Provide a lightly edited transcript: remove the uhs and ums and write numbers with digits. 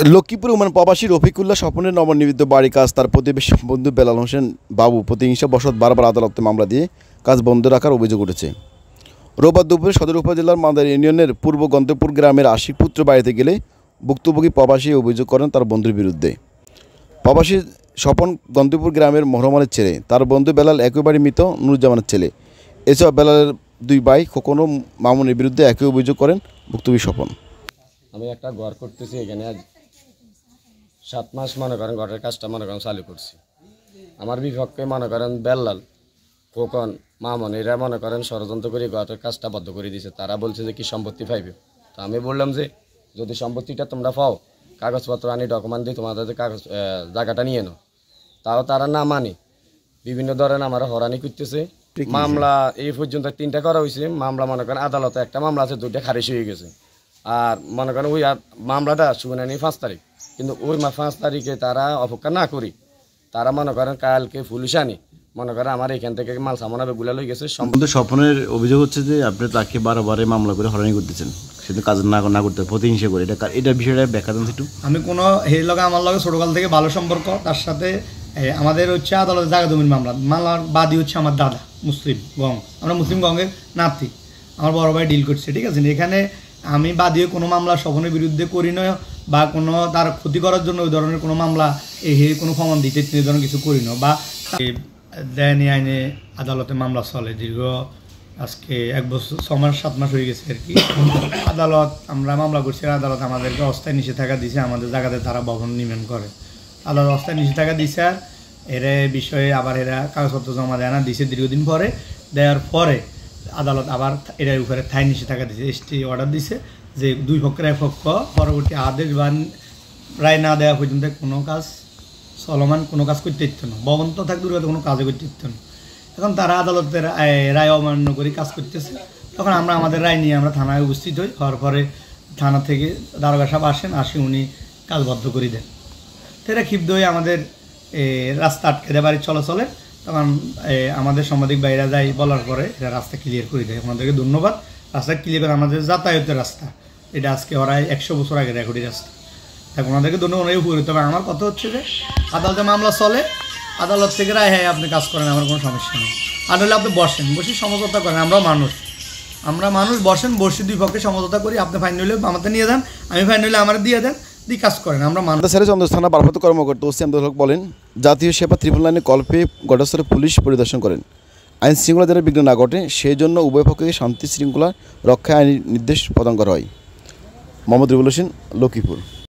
Lakshmipur Oman প্রবাসী রফিকুল্লাহ স্বপনের নবনির্মিত বাড়ি কাজ তার প্রতিবেশী বন্ধু বেলাল হোসেন বাবু প্রতিহিংসাবশত বারবার আদালতে মামলা দিয়ে কাজ বন্ধ রাখার অভিযোগ উঠেছে। রোববার দুপুরে সদর উপজেলার মাদার ইউনিয়নের পূর্ব গন্তপুর গ্রামের আশিক পুত্র বাড়িতে গেলে ভুক্তভোগী প্রবাসী অভিযোগ করেন তার বন্ধুর বিরুদ্ধে। প্রবাসী স্বপন গন্তপুর গ্রামের মহরমানের ছেলে, তার বন্ধু বেলাল একেবারে মৃত নুরুজ্জামানের ছেলে। এছাড়া বেলালের দুই ভাই খোকন ও মামুনের বিরুদ্ধে একই অভিযোগ করেন ভুক্তভোগী স্বপন। আমি একটা ঘর করতেছি এখানে, আজ 7 মাস মনে করেন ঘরের কাজটা মনে করেন চালু করছি। আমার বিপক্ষে মনে করেন বেলাল, খোকন, মামুন এরা মনে করেন ষড়যন্ত্র করে ঘরের কাজটা বন্ধ করে দিয়েছে। তারা বলছে যে কি সম্পত্তি পাইবে। তো আমি বললাম যে যদি সম্পত্তিটা তোমরা পাও, কাগজপত্র আনি ডকুমেন্ট দিয়ে তোমাদের কাগজ জায়গাটা নিয়ে নাও। তাও তারা না মানি বিভিন্ন ধরনের আমার হরানি করতেছে। মামলা এই পর্যন্ত 3টা করা হয়েছে। মামলা মনে করেন আদালতে একটা মামলা আছে, 2টা খারিজ হয়ে গেছে। আর মনে করেন ওই মামলাটা শুনানি 5 তারিখ, কিন্তু ওই 5 তারিখে তারা অপেক্ষা না করি তারা মনে করেন কালকে পুলিশ আনি মনে করেন আমার এখান থেকে মাল সামানা বেগুলা লই গেছে। সম্বন্ধে স্বপনের অভিযোগ হচ্ছে যে আপনি তাকে বারবার মামলা করে হয়রানি করতেছেন, সেটা কাজ না করতে প্রতিহিংসা করে। এটা বিষয়টা ব্যাখ্যা দেন একটু। আমি কোনো এর লগে আমার লগে ছোটকাল থেকে ভালো সম্পর্ক। তার সাথে আমাদের হচ্ছে আদালতে জায়গা জমির মামলার বাদী হচ্ছে আমার দাদা মুসলিম গং। আমরা মুসলিম গঙ্গের নাতি, আমার বড় ভাই ডিল করছে, ঠিক আছে। এখানে আমি বাদীও কোনো মামলা স্বপনের বিরুদ্ধে করি না, বা কোনো তার ক্ষতি করার জন্য ওই ধরনের কোনো মামলা কোনো প্রমাণ দিতে এই ধরনের কিছু করি না। বা দেয়নি আইনে আদালতে মামলা চলে দীর্ঘ আজকে 1 বছর 6 মাস 7 মাস হয়ে গেছে আর কি। আদালত আমরা মামলা করছি, আদালত আমাদেরকে অস্থায়ী নিষেধাজ্ঞা দিয়েছে, আমাদের জায়গাতে তারা ভবন নির্মাণ করে। আদালত অস্থায়ী নিষেধাজ্ঞা দিয়েছে। আর এরা বিষয়ে আবার এরা কাগজপত্র জমা দেয় না, দিছে দীর্ঘদিন পরে। দেওয়ার পরে আদালত আবার এটার উপরে থাই নিষেধাজ্ঞা দিয়েছে, এসটি অর্ডার দিছে যে দুই পক্ষের এক পক্ষ পরবর্তী আদেশ বা রায় না দেওয়া পর্যন্ত কোনো কাজ চলমান কোনো কাজ করতে দিত না। ভবন তো থাক দূরে কোনো কাজে করতে দিত না। এখন তারা আদালতের রায় অমান্য করে কাজ করতেছে। তখন আমরা আমাদের রায় নিয়ে আমরা থানায় উপস্থিত হই। হওয়ার পরে থানা থেকে দারোগা সাহেব আসি, উনি কাজ বদ্ধ করে দেন। তো এরা ক্ষিপ্ত হয়ে আমাদের রাস্তা আটকে দেয় বাড়ির চলাচলে। তখন আমাদের সাংবাদিক ভাইরা যাই বলার পরে এরা রাস্তা ক্লিয়ার করে দেয়। ওনাদেরকে ধন্যবাদ। রাস্তা ক্লিয়ার করে আমাদের যাতায়াতের রাস্তা, এটা আজকে ওরা 100 বছর আগে রেকর্ডি রাস্তা। এখন ওনাদেরকে ধন্যবাদ, ওনাই উপরে। তবে আমার কথা হচ্ছে যে আদালতে মামলা চলে, আদালত থেকে রায় হ্যাঁ আপনি কাজ করেন, আমার কোনো সমস্যা নেই। আর হলে আপনি বসে সমঝোতা করেন। আমরা মানুষ বসে দুই পক্ষে সমঝোতা করি। আপনি ফাইন হইলে আমাদের নিয়ে দেন, আমি ফাইন হইলে আমার দিয়ে দেন, দিয়ে কাজ করেন। আমরা চন্দ্র থানা ভারপ্রাপ্ত কর্মকর্তা ওসি আব্দুল হক বলেন, জাতীয় সেবা ত্রিপুল লাইনে কল পেয়ে ঘটনাস্থলে পুলিশ পরিদর্শন করেন। আইন শৃঙ্খলা যেন বিঘ্ন না ঘটে সেই জন্য উভয় পক্ষকে শান্তি শৃঙ্খলা রক্ষায় আইনি নির্দেশ প্রদান করা হয়। মোহাম্মদ রিবুল হোসেন, লক্ষ্মীপুর।